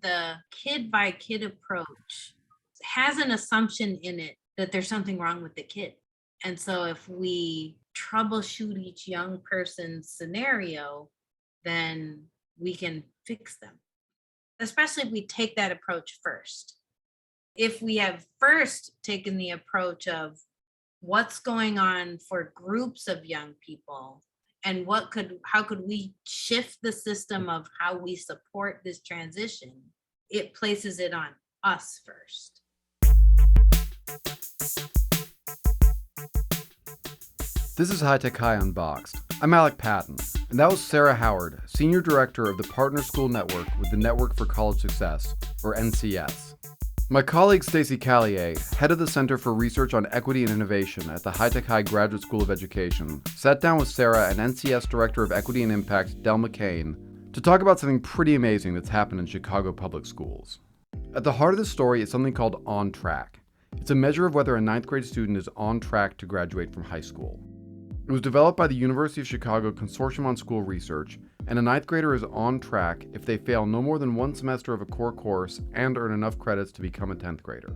the kid by kid approach has an assumption in it that there's something wrong with the kid. And so if we troubleshoot each young person's scenario, then we can fix them, especially if we take that approach first. If we have first taken the approach of what's going on for groups of young people and how could we shift the system of how we support this transition, it places it on us first. This is High Tech High Unboxed. I'm Alec Patton, and that was Sarah Howard, Senior Director of the Partner School Network with the Network for College Success, or NCS. My colleague Stacey Caillier, head of the Center for Research on Equity and Innovation at the High Tech High Graduate School of Education, sat down with Sarah and NCS Director of Equity and Impact, McCain, to talk about something pretty amazing that's happened in Chicago public schools. At the heart of the story is something called On Track. It's a measure of whether a 9th grade student is on track to graduate from high school. It was developed by the University of Chicago Consortium on School Research, and a 9th grader is on track if they fail no more than one semester of a core course and earn enough credits to become a 10th grader.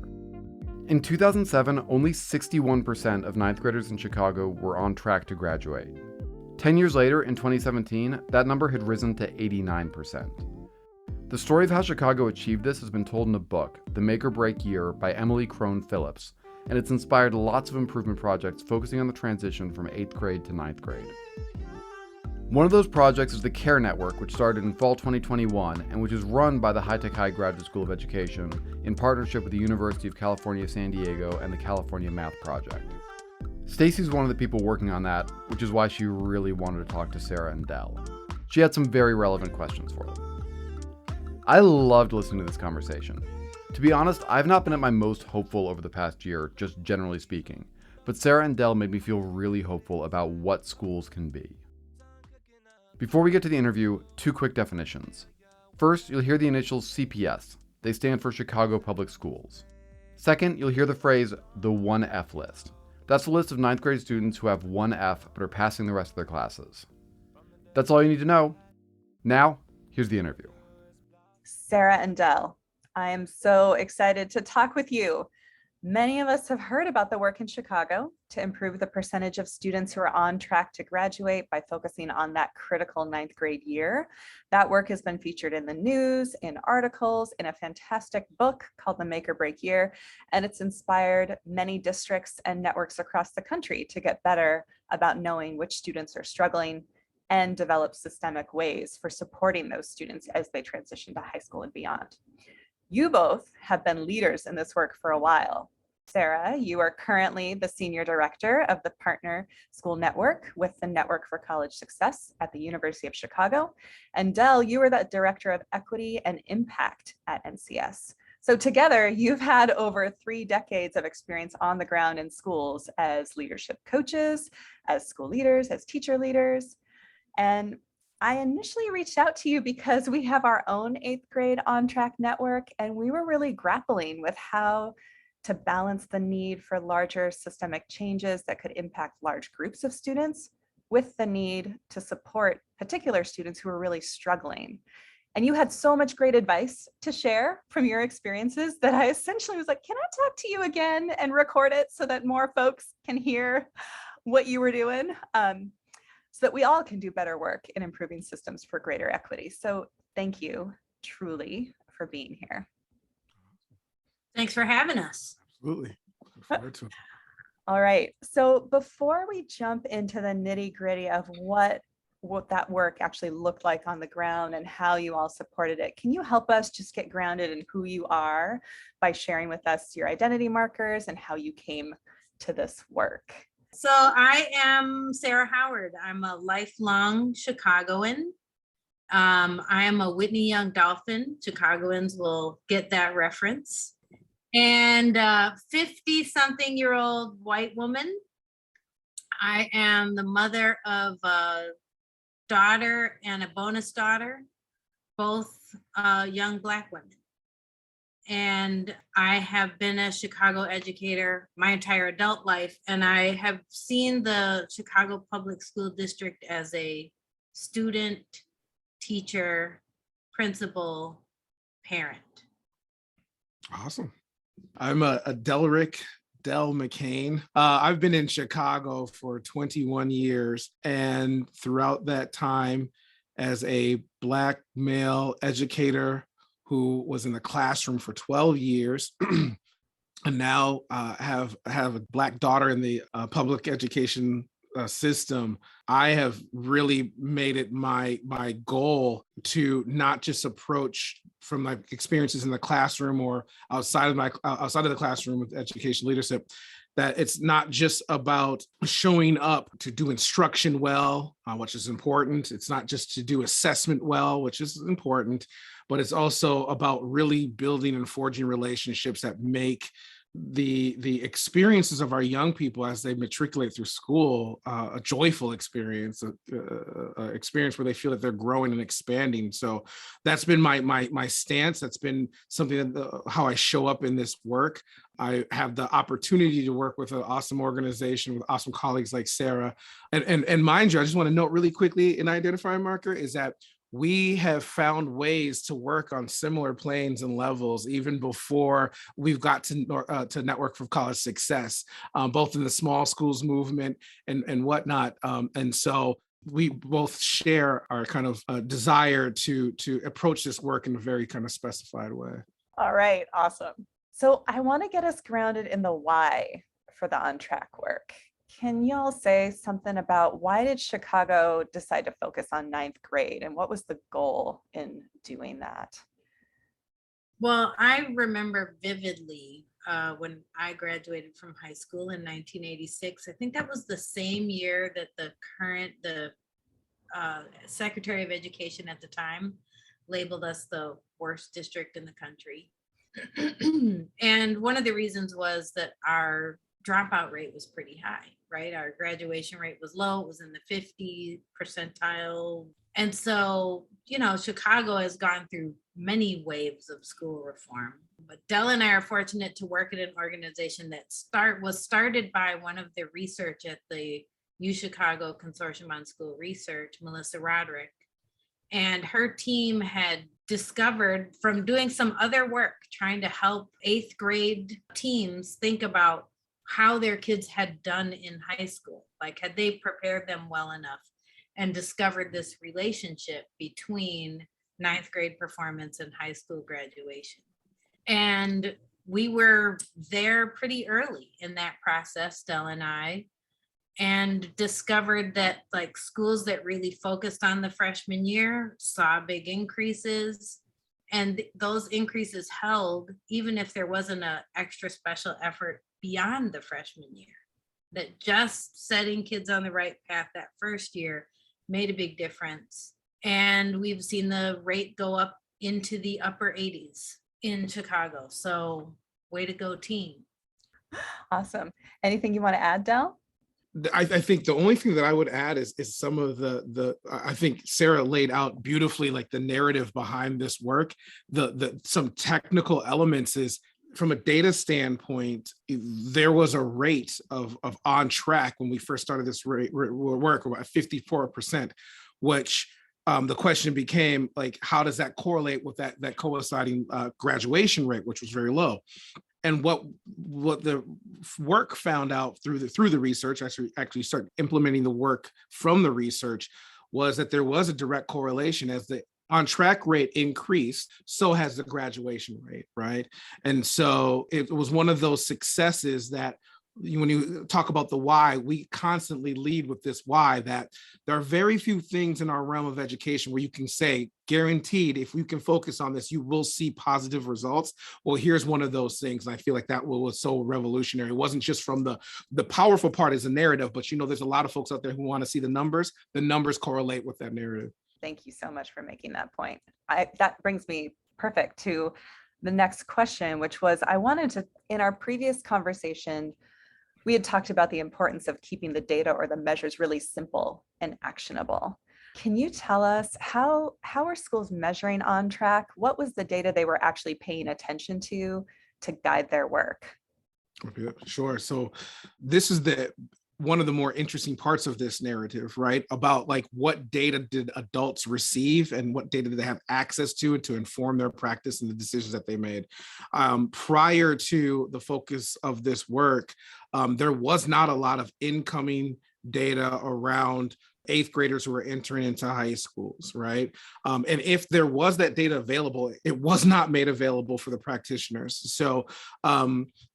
In 2007, only 61% of 9th graders in Chicago were on track to graduate. 10 years later, in 2017, that number had risen to 89%. The story of how Chicago achieved this has been told in a book, The Make or Break Year, by Emily Crone Phillips, and it's inspired lots of improvement projects focusing on the transition from 8th grade to 9th grade. One of those projects is the CARE Network, which started in fall 2021 and which is run by the High Tech High Graduate School of Education in partnership with the University of California, San Diego and the California Math Project. Stacey's one of the people working on that, which is why she really wanted to talk to Sarah and Del. She had some very relevant questions for them. I loved listening to this conversation. To be honest, I've not been at my most hopeful over the past year, just generally speaking, but Sarah and Del made me feel really hopeful about what schools can be. Before we get to the interview, 2 quick definitions. First, you'll hear the initials CPS. They stand for Chicago Public Schools. Second, you'll hear the phrase, the 1F list. That's a list of 9th grade students who have 1F but are passing the rest of their classes. That's all you need to know. Now, here's the interview. Sarah and Del, I am so excited to talk with you. Many of us have heard about the work in Chicago to improve the percentage of students who are on track to graduate by focusing on that critical 9th grade year. That work has been featured in the news, in articles, in a fantastic book called The Make or Break Year, and it's inspired many districts and networks across the country to get better about knowing which students are struggling and develop systemic ways for supporting those students as they transition to high school and beyond. You both have been leaders in this work for a while. Sarah, you are currently the Senior Director of the Partner School Network with the Network for College Success at the University of Chicago. And Del, you are the Director of Equity and Impact at NCS. So together, you've had over 3 decades of experience on the ground in schools as leadership coaches, as school leaders, as teacher leaders. And I initially reached out to you because we have our own 8th grade On Track network, and we were really grappling with how to balance the need for larger systemic changes that could impact large groups of students with the need to support particular students who are really struggling. And you had so much great advice to share from your experiences that I essentially was like, can I talk to you again and record it so that more folks can hear what you were doing? So that we all can do better work in improving systems for greater equity. So thank you truly for being here. Thanks for having us. Absolutely. Look forward to it. All right. So before we jump into the nitty gritty of what that work actually looked like on the ground and how you all supported it, can you help us just get grounded in who you are by sharing with us your identity markers and how you came to this work? So I am Sarah Howard. I'm a lifelong Chicagoan. I am a Whitney Young Dolphin. Chicagoans will get that reference. And 50-something-year-old white woman. I am the mother of a daughter and a bonus daughter, both young Black women. And I have been a Chicago educator my entire adult life, and I have seen the Chicago Public School District as a student, teacher, principal, parent. Awesome. I'm Adelric McCain. I've been in Chicago for 21 years, and throughout that time, as a Black male educator who was in the classroom for 12 years, and now have a Black daughter in the public education system, I have really made it my goal to not just approach from my experiences in the classroom or outside of the classroom with education leadership, that it's not just about showing up to do instruction well, which is important. It's not just to do assessment well, which is important, but it's also about really building and forging relationships that make the experiences of our young people as they matriculate through school a joyful experience, a experience where they feel that they're growing and expanding. So that's been my stance. That's been something that how I show up in this work. I have the opportunity to work with an awesome organization with awesome colleagues like Sarah. And mind you, I just want to note really quickly, an identifying marker is that we have found ways to work on similar planes and levels even before we've got to Network for College Success, both in the small schools movement and whatnot. And so we both share our kind of desire to approach this work in a very kind of specified way. All right, awesome. So I want to get us grounded in the why for the On Track work. Can y'all say something about why did Chicago decide to focus on ninth grade and what was the goal in doing that? Well, I remember vividly when I graduated from high school in 1986. I think that was the same year that the Secretary of Education at the time labeled us the worst district in the country. And one of the reasons was that our dropout rate was pretty high, right? Our graduation rate was low. It was in the 50 percentile. And so, Chicago has gone through many waves of school reform. But Del and I are fortunate to work at an organization that was started by one of the research at the UChicago Consortium on School Research, Melissa Roderick. And her team had discovered from doing some other work, trying to help 8th grade teams think about how their kids had done in high school. Like, had they prepared them well enough, and discovered this relationship between 9th grade performance and high school graduation. And we were there pretty early in that process, Del and I, and discovered that like schools that really focused on the freshman year saw big increases. And those increases held even if there wasn't an extra special effort beyond the freshman year. That just setting kids on the right path that first year made a big difference. And we've seen the rate go up into the upper 80s in Chicago. So way to go, team. Awesome. Anything you want to add, Del? I think the only thing that I would add is some of the I think Sarah laid out beautifully like the narrative behind this work. Some technical elements is, from a data standpoint, there was a rate of on track when we first started this work, about 54%, which the question became like, how does that correlate with that coinciding graduation rate, which was very low? And what the work found out through the research, actually start implementing the work from the research, was that there was a direct correlation. As the on track rate increased, so has the graduation rate, right? And so it was one of those successes that when you talk about the why, we constantly lead with this why, that there are very few things in our realm of education where you can say, guaranteed, if we can focus on this, you will see positive results. Well, here's one of those things. And I feel like that was so revolutionary. It wasn't just from the powerful part is the narrative, but there's a lot of folks out there who want to see the numbers. The numbers correlate with that narrative. Thank you so much for making that point. That brings me perfect to the next question, which was, I wanted to, in our previous conversation, we had talked about the importance of keeping the data or the measures really simple and actionable. Can you tell us how are schools measuring on track? What was the data they were actually paying attention to guide their work? Sure. So this is one of the more interesting parts of this narrative, right? About like what data did adults receive and what data did they have access to inform their practice and the decisions that they made. Prior to the focus of this work, there was not a lot of incoming data around eighth graders who were entering into high schools, right? And if there was that data available, it was not made available for the practitioners. So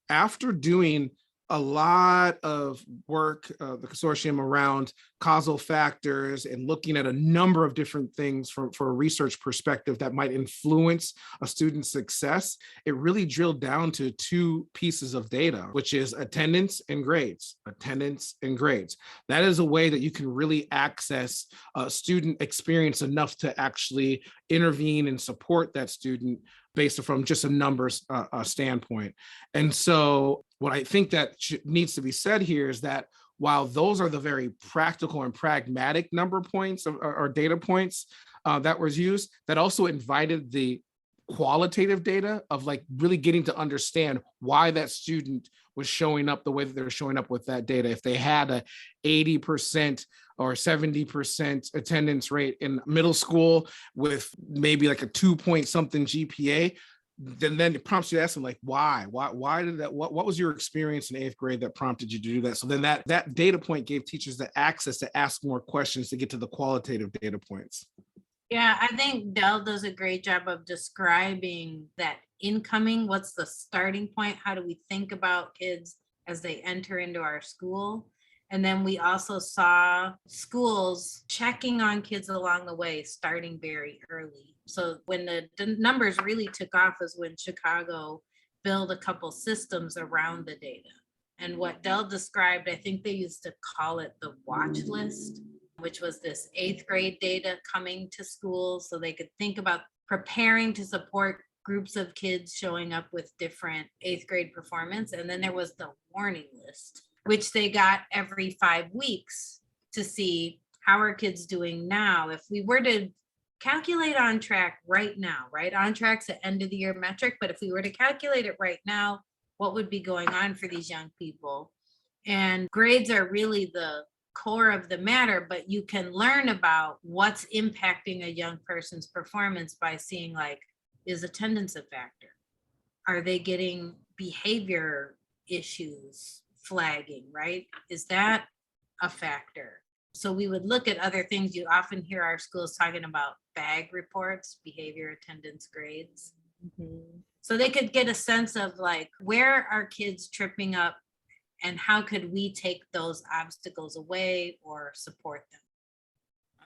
after doing a lot of work, the consortium around causal factors and looking at a number of different things for a research perspective that might influence a student's success, it really drilled down to two pieces of data, which is attendance and grades. Attendance and grades. That is a way that you can really access student experience enough to actually intervene and support that student based from just a numbers standpoint. And so what I think that needs to be said here is that while those are the very practical and pragmatic number points or data points that was used, that also invited the qualitative data of like really getting to understand why that student was showing up the way that they're showing up with that data. If they had a 80% or 70% attendance rate in middle school with maybe like a 2 point something GPA, then it prompts you to ask them like, why did that, what was your experience in eighth grade that prompted you to do that? So then that data point gave teachers the access to ask more questions to get to the qualitative data points. Yeah, I think Del does a great job of describing that incoming, what's the starting point? How do we think about kids as they enter into our school? And then we also saw schools checking on kids along the way, starting very early. So when the numbers really took off is when Chicago built a couple systems around the data. And what Del described, I think they used to call it the watch list, which was this eighth grade data coming to school so they could think about preparing to support groups of kids showing up with different eighth grade performance. And then there was the warning list, which they got every 5 weeks to see how are kids doing now. If we were to calculate on track right now, right? On track's an end of the year metric, but if we were to calculate it right now, what would be going on for these young people? And grades are really the core of the matter, but you can learn about what's impacting a young person's performance by seeing like, is attendance a factor? Are they getting behavior issues flagging, right? Is that a factor? So we would look at other things. You often hear our schools talking about BAG reports, behavior, attendance, grades. Mm-hmm. So they could get a sense of like, where are kids tripping up and how could we take those obstacles away or support them?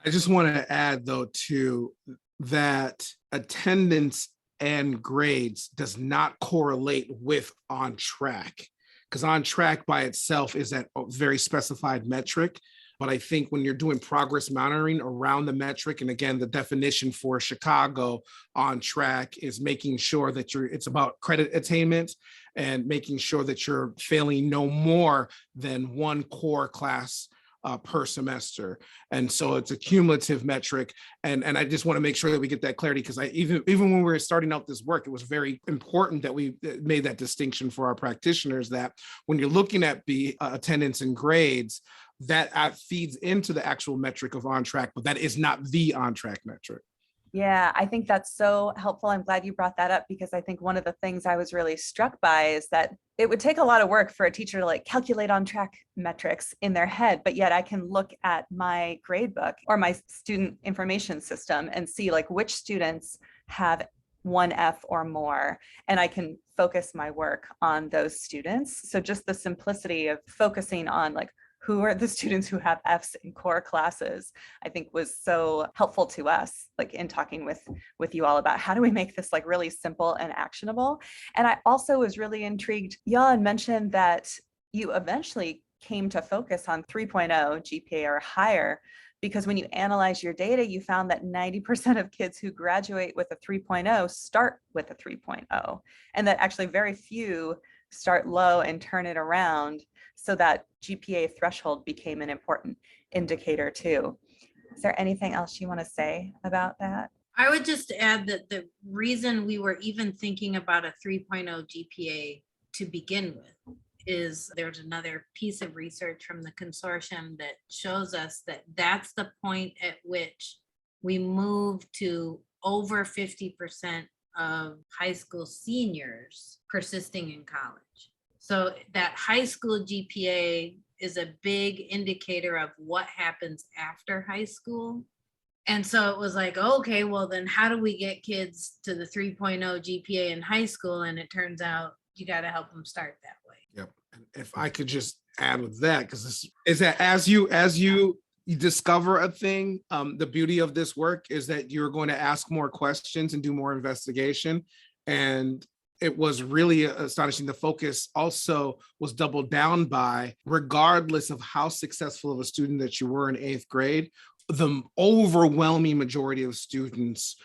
I just want to add though too, that attendance and grades does not correlate with on track, because on track by itself is that very specified metric. But I think when you're doing progress monitoring around the metric, and again, the definition for Chicago on track is making sure that it's about credit attainment and making sure that you're failing no more than one core class per semester. And so it's a cumulative metric. And I just want to make sure that we get that clarity, because even when we were starting out this work, it was very important that we made that distinction for our practitioners, that when you're looking at the attendance and grades, that feeds into the actual metric of on track, but that is not the on track metric. Yeah, I think that's so helpful. I'm glad you brought that up, because I think one of the things I was really struck by is that it would take a lot of work for a teacher to like calculate on track metrics in their head, but yet I can look at my grade book or my student information system and see like which students have 1F or more, and I can focus my work on those students. So just the simplicity of focusing on like, who are the students who have Fs in core classes, I think was so helpful to us, like in talking with you all about how do we make this like really simple and actionable. And I also was really intrigued, y'all had mentioned that you eventually came to focus on 3.0 GPA or higher, because when you analyze your data, you found that 90% of kids who graduate with a 3.0 start with a 3.0, and that actually very few start low and turn it around. So that GPA threshold became an important indicator too. Is there anything else you want to say about that? I would just add that the reason we were even thinking about a 3.0 GPA to begin with is there's another piece of research from the consortium that shows us that that's the point at which we move to over 50% of high school seniors persisting in college. So that high school GPA is a big indicator of what happens after high school. And so it was like, okay, well then how do we get kids to the 3.0 GPA in high school? And it turns out you got to help them start that way. Yep. And if I could just add with that, because this is that as you discover a thing, the beauty of this work is that you're going to ask more questions and do more investigation. And it was really astonishing. The focus also was doubled down by, regardless of how successful of a student that you were in 8th grade, the overwhelming majority of students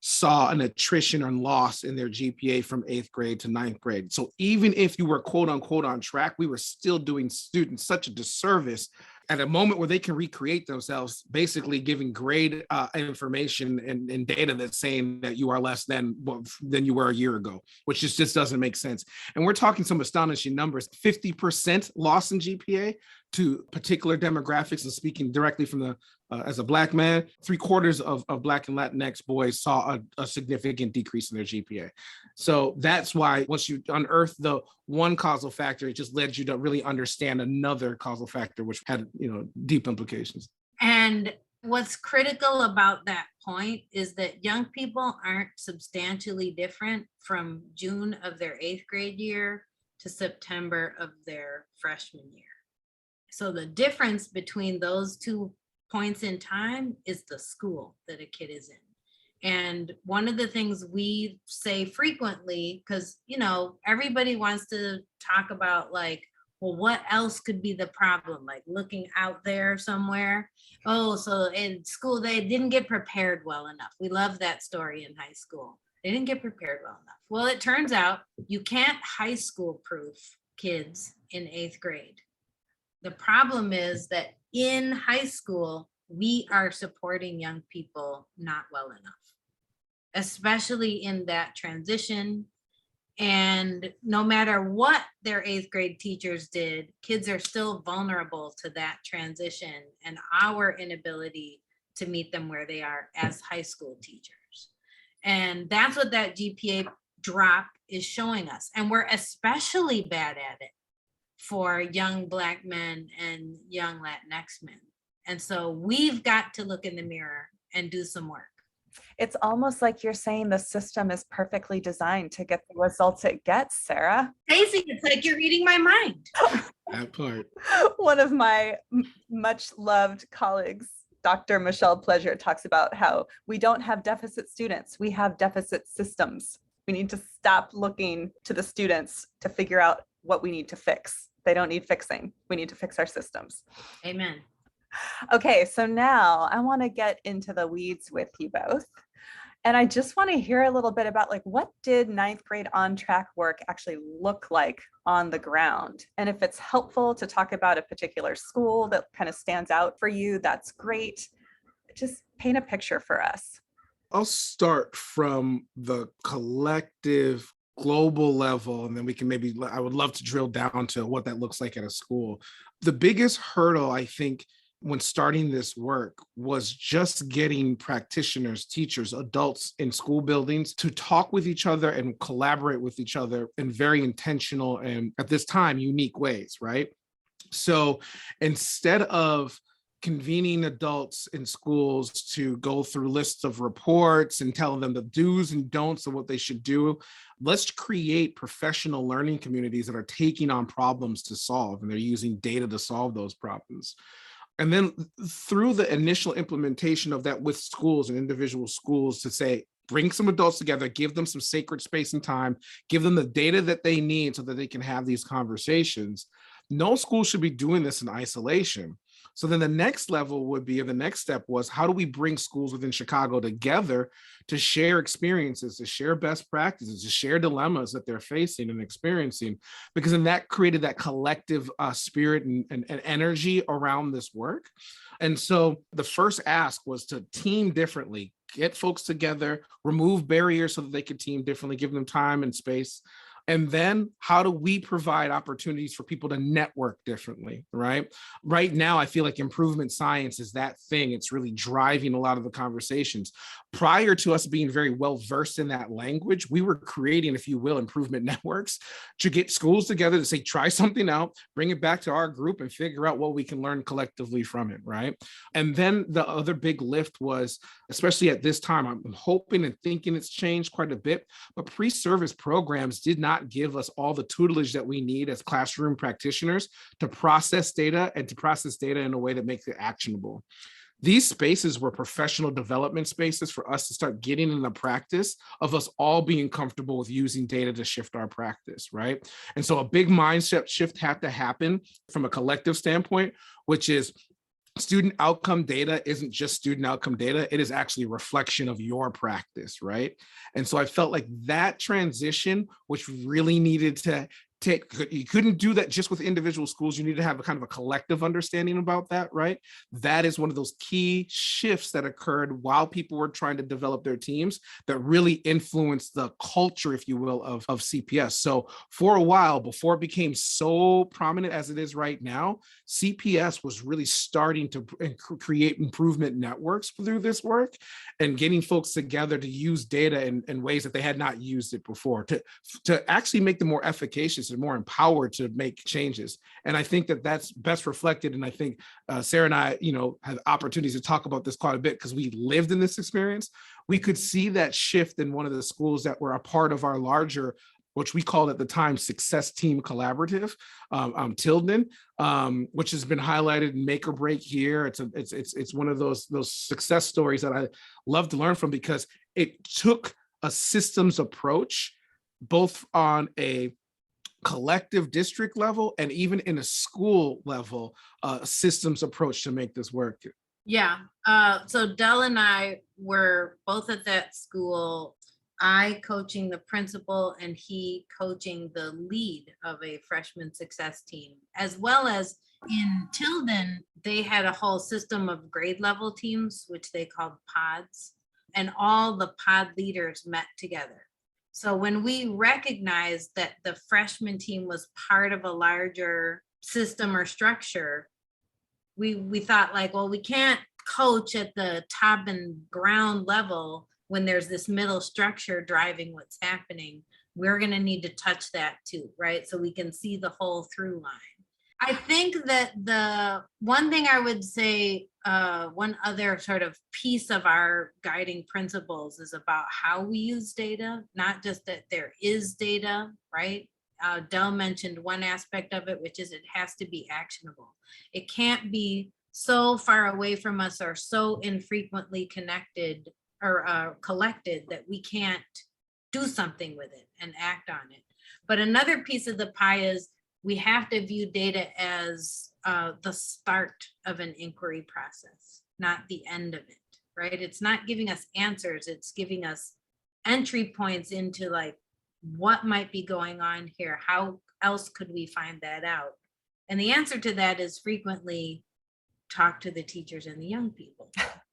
saw an attrition or loss in their GPA from 8th grade to 9th grade. So even if you were quote unquote on track, we were still doing students such a disservice at a moment where they can recreate themselves, basically giving grade information and data that's saying that you are less than you were a year ago, which just doesn't make sense. And we're talking some astonishing numbers, 50% loss in GPA to particular demographics. And speaking directly from the as a Black man, 3/4 of Black and Latinx boys saw a significant decrease in their GPA. So that's why once you unearth the one causal factor, it just led you to really understand another causal factor, which had deep implications. And what's critical about that point is that young people aren't substantially different from June of their 8th grade year to September of their freshman year. So the difference between those 2 points in time is the school that a kid is in. And one of the things we say frequently, because everybody wants to talk about like, well, what else could be the problem? Like looking out there somewhere. Oh, so in school, they didn't get prepared well enough. We love that story in high school. They didn't get prepared well enough. Well, it turns out you can't high school proof kids in 8th grade. The problem is that in high school, we are supporting young people not well enough, especially in that transition. And no matter what their 8th grade teachers did, kids are still vulnerable to that transition and our inability to meet them where they are as high school teachers. And that's what that GPA drop is showing us. And we're especially bad at it for young Black men and young Latinx men. And so we've got to look in the mirror and do some work. It's almost like you're saying the system is perfectly designed to get the results it gets, Sarah. Stacey, it's like you're reading my mind. That part. One of my much loved colleagues, Dr. Michelle Pleasure, talks about how we don't have deficit students, we have deficit systems. We need to stop looking to the students to figure out what we need to fix. They don't need fixing. We need to fix our systems. Amen. Okay, so now I want to get into the weeds with you both. And I just want to hear a little bit about like, what did 9th grade on track work actually look like on the ground? And if it's helpful to talk about a particular school that kind of stands out for you, that's great. Just paint a picture for us. I'll start from the collective global level, and then we can I would love to drill down to what that looks like at a school. The biggest hurdle, I think, when starting this work was just getting practitioners, teachers, adults in school buildings to talk with each other and collaborate with each other in very intentional and, at this time, unique ways, right? So instead of convening adults in schools to go through lists of reports and telling them the do's and don'ts of what they should do, let's create professional learning communities that are taking on problems to solve, and they're using data to solve those problems. And then through the initial implementation of that with schools and individual schools to say, bring some adults together, give them some sacred space and time, give them the data that they need so that they can have these conversations. No school should be doing this in isolation. So then the next level would be, or the next step was, how do we bring schools within Chicago together to share experiences, to share best practices, to share dilemmas that they're facing and experiencing? Because then that created that collective spirit and energy around this work. And so the first ask was to team differently, get folks together, remove barriers so that they could team differently, give them time and space. And then how do we provide opportunities for people to network differently, right? Right now, I feel like improvement science is that thing. It's really driving a lot of the conversations. Prior to us being very well versed in that language, we were creating, if you will, improvement networks to get schools together to say, try something out, bring it back to our group and figure out what we can learn collectively from it, right? And then the other big lift was, especially at this time, I'm hoping and thinking it's changed quite a bit, but pre-service programs did not give us all the tutelage that we need as classroom practitioners to process data and to process data in a way that makes it actionable. These spaces were professional development spaces for us to start getting in the practice of us all being comfortable with using data to shift our practice, right? And so a big mindset shift had to happen from a collective standpoint, which is student outcome data isn't just student outcome data, it is actually a reflection of your practice, right? And so I felt like that transition, which really needed to take, you couldn't do that just with individual schools. You need to have a kind of a collective understanding about that, right? That is one of those key shifts that occurred while people were trying to develop their teams that really influenced the culture, if you will, of CPS. So for a while, before it became so prominent as it is right now, CPS was really starting to create improvement networks through this work and getting folks together to use data in ways that they had not used it before, to actually make them more efficacious and more empowered to make changes. And I think that that's best reflected. And I think Sarah and I, have opportunities to talk about this quite a bit because we lived in this experience. We could see that shift in one of the schools that were a part of our larger, which we called at the time Success Team Collaborative, Tilden, which has been highlighted in Make or Break here. It's one of those success stories that I love to learn from because it took a systems approach, both on a collective district level and even in a school level, systems approach to make this work. Yeah. So Del and I were both at that school. I coaching the principal and he coaching the lead of a freshman success team, as well as in Tilden, they had a whole system of grade level teams, which they called pods, and all the pod leaders met together. So when we recognized that the freshman team was part of a larger system or structure, we thought like, well, we can't coach at the top and ground level when there's this middle structure driving what's happening. We're going to need to touch that too, right? So we can see the whole through line. I think that the one thing I would say, one other sort of piece of our guiding principles is about how we use data, not just that there is data, right? Del mentioned one aspect of it, which is it has to be actionable. It can't be so far away from us or so infrequently connected or collected that we can't do something with it and act on it. But another piece of the pie is we have to view data as the start of an inquiry process, not the end of it, right? It's not giving us answers, it's giving us entry points into like, what might be going on here? How else could we find that out? And the answer to that is frequently talk to the teachers and the young people,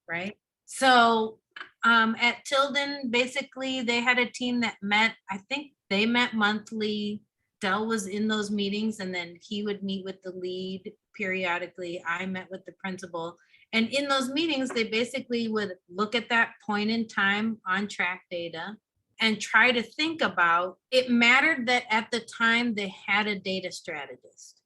right? So at Tilden, basically they had a team that met, I think they met monthly. Del was in those meetings and then he would meet with the lead periodically. I met with the principal. And in those meetings, they basically would look at that point in time on track data and try to think about, it mattered that at the time they had a data strategist.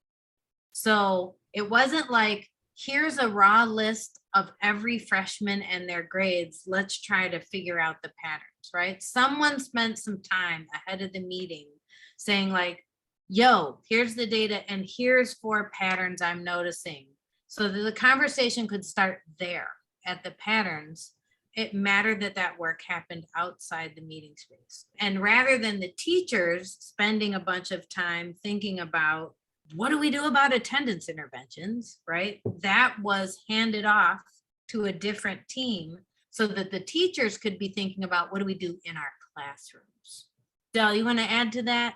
So it wasn't like, here's a raw list of every freshman and their grades. Let's try to figure out the patterns, right? Someone spent some time ahead of the meeting saying like, yo, here's the data and here's 4 patterns I'm noticing. So that the conversation could start there at the patterns. It mattered that that work happened outside the meeting space. And rather than the teachers spending a bunch of time thinking about what do we do about attendance interventions, right? That was handed off to a different team so that the teachers could be thinking about what do we do in our classrooms. Del, you want to add to that?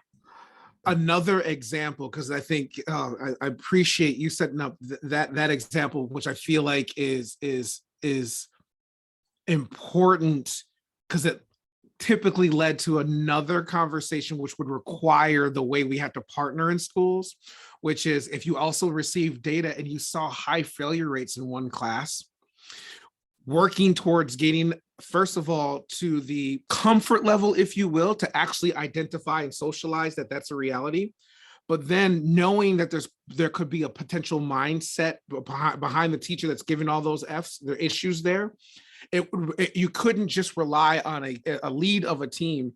Another example, because I think I appreciate you setting up that example, which I feel like is important because it typically led to another conversation, which would require the way we have to partner in schools, which is if you also receive data and you saw high failure rates in one class, working towards getting, first of all, to the comfort level, if you will, to actually identify and socialize that that's a reality. But then knowing that there could be a potential mindset behind the teacher that's giving all those F's, the issues there. You couldn't just rely on a lead of a team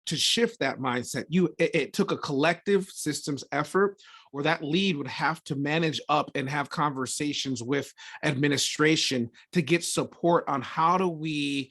to shift that mindset. It took a collective systems effort where that lead would have to manage up and have conversations with administration to get support on how do we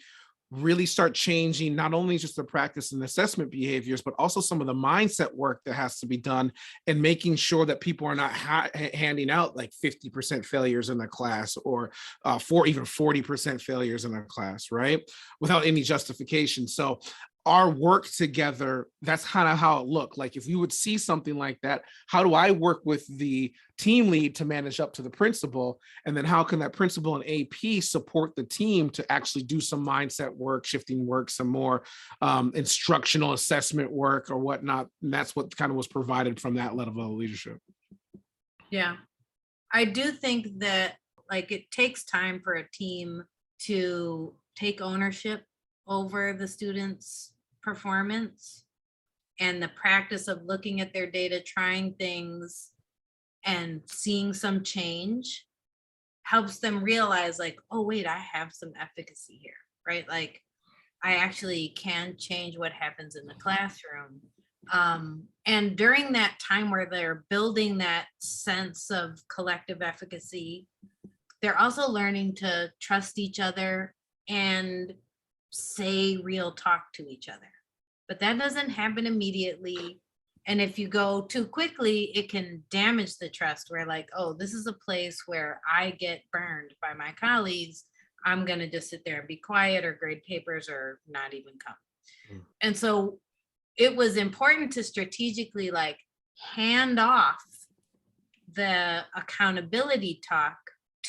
really start changing not only just the practice and assessment behaviors, but also some of the mindset work that has to be done and making sure that people are not handing out like 50% failures in a class or even 40% failures in a class, right? Without any justification. So our work together, that's kind of how it looked. Like if you would see something like that, how do I work with the team lead to manage up to the principal? And then how can that principal and AP support the team to actually do some mindset work, shifting work, some more instructional assessment work or whatnot? And that's what kind of was provided from that level of leadership. Yeah. I do think that like it takes time for a team to take ownership over the students' performance and the practice of looking at their data, trying things and seeing some change helps them realize like, oh, wait, I have some efficacy here, right? Like I actually can change what happens in the classroom. And during that time where they're building that sense of collective efficacy, they're also learning to trust each other and say real talk to each other. But that doesn't happen immediately. And if you go too quickly, it can damage the trust where like, oh, this is a place where I get burned by my colleagues. I'm going to just sit there and be quiet or grade papers or not even come. And so it was important to strategically like hand off the accountability talk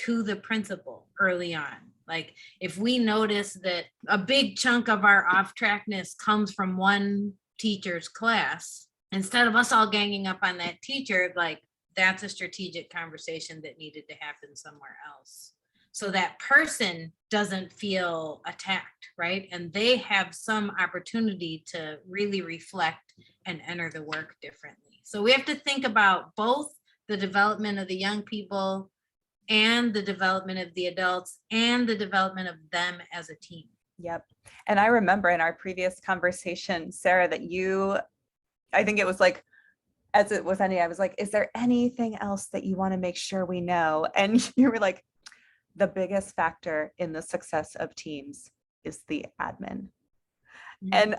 to the principal early on. Like if we notice that a big chunk of our off-trackness comes from one teacher's class, instead of us all ganging up on that teacher, like that's a strategic conversation that needed to happen somewhere else. So that person doesn't feel attacked, right? And they have some opportunity to really reflect and enter the work differently. So we have to think about both the development of the young people and the development of the adults and the development of them as a team. Yep. And I remember in our previous conversation, Sarah, that I think it was like, as it was ending, I was like, is there anything else that you want to make sure we know? And you were like, the biggest factor in the success of teams is the admin. And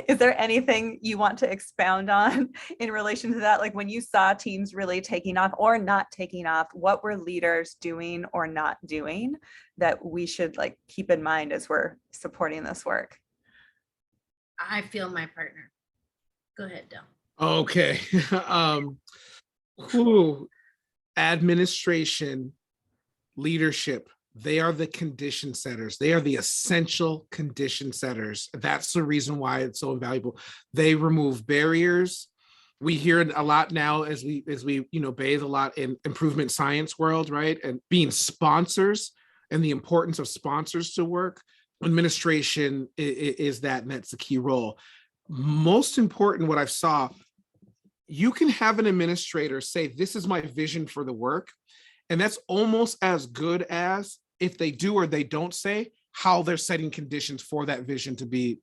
is there anything you want to expound on in relation to that? Like when you saw teams really taking off or not taking off, what were leaders doing or not doing that we should like keep in mind as we're supporting this work? I feel my partner. Go ahead, Del. Okay. Administration, leadership, they are the condition setters. They are the essential condition setters. That's the reason why it's so invaluable. They remove barriers. We hear it a lot now as we bathe a lot in improvement science world, right? And being sponsors and the importance of sponsors to work. Administration is that, and that's the key role. Most important, what I've saw, you can have an administrator say, this is my vision for the work. And that's almost as good as if they do or they don't say how they're setting conditions for that vision to be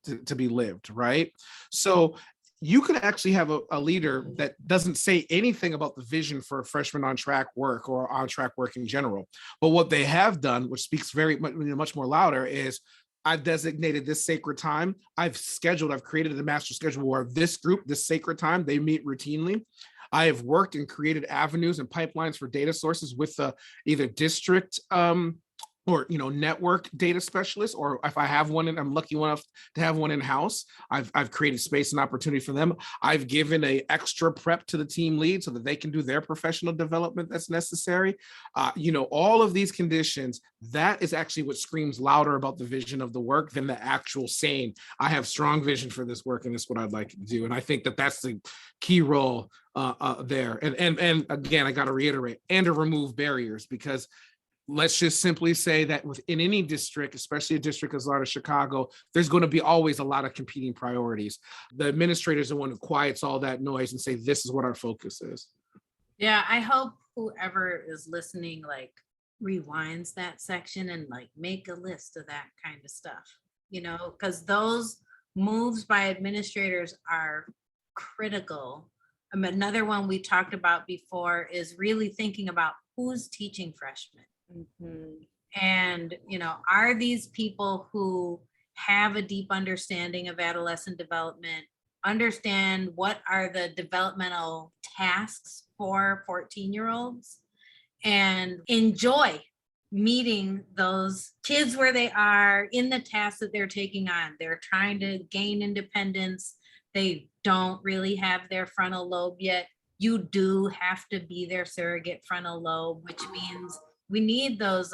lived, right? So you could actually have a leader that doesn't say anything about the vision for freshman on track work or on track work in general. But what they have done, which speaks much more louder, is I've designated this sacred time. I've created a master schedule where this group, this sacred time, they meet routinely. I have worked and created avenues and pipelines for data sources with the either district or network data specialist, or if I have one and I'm lucky enough to have one in house, I've created space and opportunity for them. I've given a extra prep to the team lead so that they can do their professional development that's necessary. All of these conditions, that is actually what screams louder about the vision of the work than the actual saying, I have strong vision for this work and this is what I'd like to do. And I think that that's the key role there. And again, I got to reiterate, and to remove barriers, because let's just simply say that within any district, especially a district as large as Chicago, there's going to be always a lot of competing priorities. The administrator is the one who quiets all that noise and say, this is what our focus is. Yeah, I hope whoever is listening, rewinds that section and make a list of that kind of stuff, because those moves by administrators are critical. Another one we talked about before is really thinking about who's teaching freshmen. And, are these people who have a deep understanding of adolescent development, understand what are the developmental tasks for 14-year-olds, and enjoy meeting those kids where they are in the tasks that they're taking on. They're trying to gain independence. They don't really have their frontal lobe yet. You do have to be their surrogate frontal lobe, which means we need those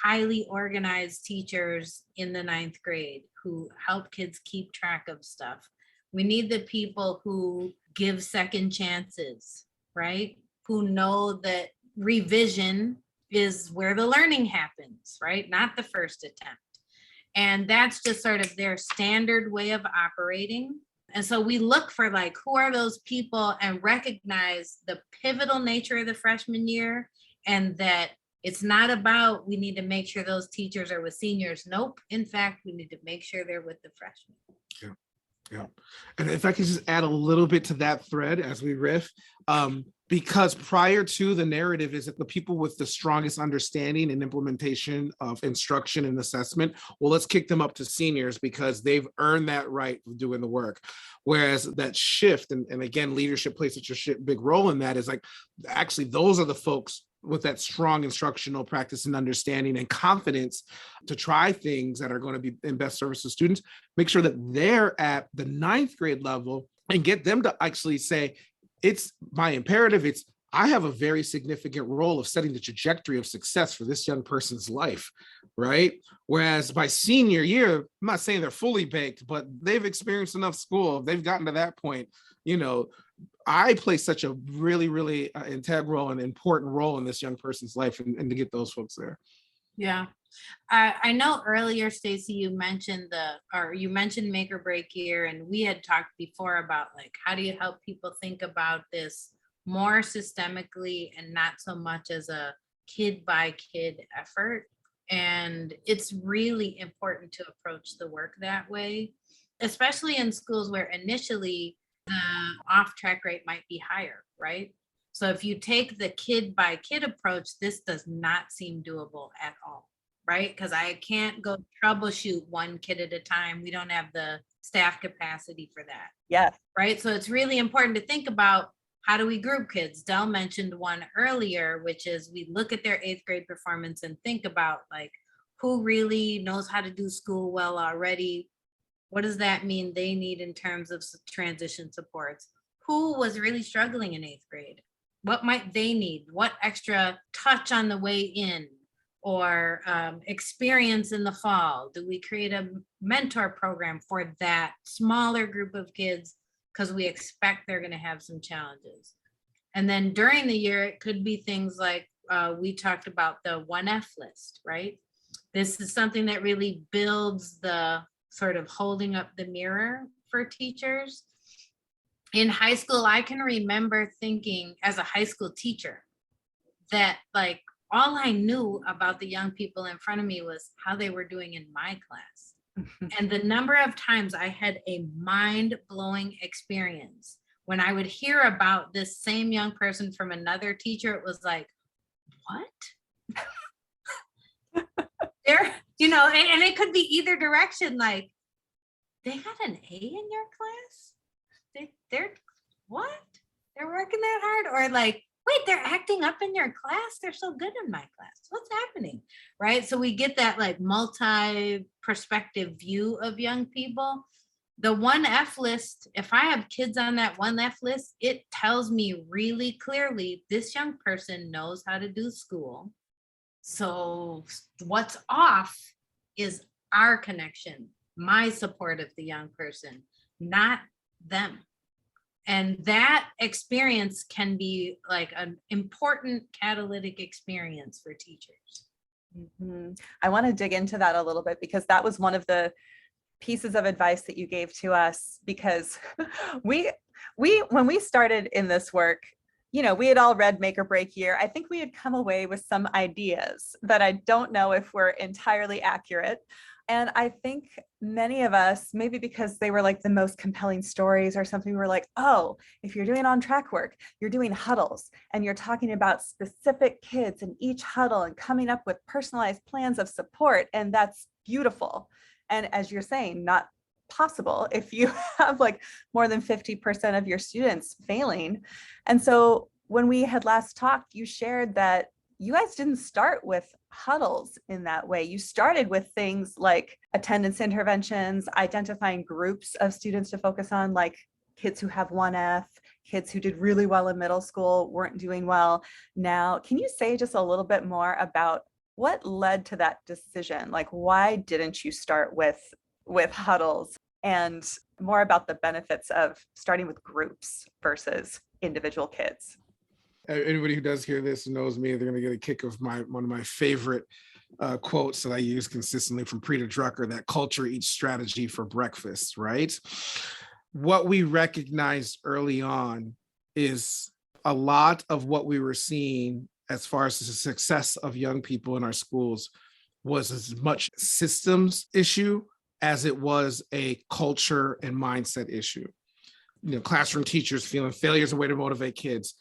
highly organized teachers in the 9th grade who help kids keep track of stuff. We need the people who give second chances, right? Who know that revision is where the learning happens, right? Not the first attempt. And that's just sort of their standard way of operating. And so we look for who are those people and recognize the pivotal nature of the freshman year, and that it's not about, we need to make sure those teachers are with seniors. Nope. In fact, we need to make sure they're with the freshmen. Yeah. And if I could just add a little bit to that thread as we riff, because prior to the narrative is that the people with the strongest understanding and implementation of instruction and assessment, well, let's kick them up to seniors because they've earned that right of doing the work. Whereas that shift, and again, leadership plays such a big role in that, is actually those are the folks with that strong instructional practice and understanding and confidence to try things that are going to be in best service to students, make sure that they're at the 9th grade level and get them to actually say, it's my imperative. I have a very significant role of setting the trajectory of success for this young person's life, right? Whereas by senior year, I'm not saying they're fully baked, but they've experienced enough school. They've gotten to that point, I play such a really, really integral and important role in this young person's life, and to get those folks there. Yeah. I know earlier, Stacey, you mentioned make or break year, and we had talked before about how do you help people think about this more systemically and not so much as a kid by kid effort. And it's really important to approach the work that way, especially in schools where initially the off-track rate might be higher, right? So if you take the kid by kid approach, this does not seem doable at all, right? Because I can't go troubleshoot one kid at a time. We don't have the staff capacity for that. Yes. Right. So it's really important to think about, how do we group kids? Del mentioned one earlier, which is we look at their 8th grade performance and think about who really knows how to do school well already. What does that mean they need in terms of transition supports? Who was really struggling in 8th grade? What might they need? What extra touch on the way in, or experience in the fall? Do we create a mentor program for that smaller group of kids? Because we expect they're going to have some challenges. And then during the year, it could be things like we talked about the 1F list, right? This is something that really builds the sort of holding up the mirror for teachers. In high school, I can remember thinking as a high school teacher that all I knew about the young people in front of me was how they were doing in my class. And the number of times I had a mind-blowing experience when I would hear about this same young person from another teacher, it was what? They're, and it could be either direction, they got an A in your class? They're what? They're working that hard? Or wait, they're acting up in your class? They're so good in my class. What's happening? Right? So we get that like multi-perspective view of young people. The 1F list, if I have kids on that 1F list, it tells me really clearly this young person knows how to do school. So what's off is our connection, my support of the young person, not them. And that experience can be like an important catalytic experience for teachers. I want to dig into that a little bit, because that was one of the pieces of advice that you gave to us, because we when we started in this work, we had all read Make or Break Year. I think we had come away with some ideas that I don't know if were entirely accurate. And I think many of us, maybe because they were like the most compelling stories or something, we were like, oh, if you're doing on track work, you're doing huddles and you're talking about specific kids in each huddle and coming up with personalized plans of support. And that's beautiful. And as you're saying, not possible if you have like more than 50% of your students failing. And so when we had last talked, you shared that you guys didn't start with huddles in that way. You started with things like attendance interventions, identifying groups of students to focus on, like kids who have 1F, kids who did really well in middle school, weren't doing well. Now, can you say just a little bit more about what led to that decision? Like, why didn't you start with huddles, and more about the benefits of starting with groups versus individual kids? Anybody who does hear this knows me, they're going to get a kick of one of my favorite quotes that I use consistently from Peter Drucker, that culture eats strategy for breakfast, right? What we recognized early on is a lot of what we were seeing as far as the success of young people in our schools was as much systems issue as it was a culture and mindset issue. Classroom teachers feeling failure is a way to motivate kids,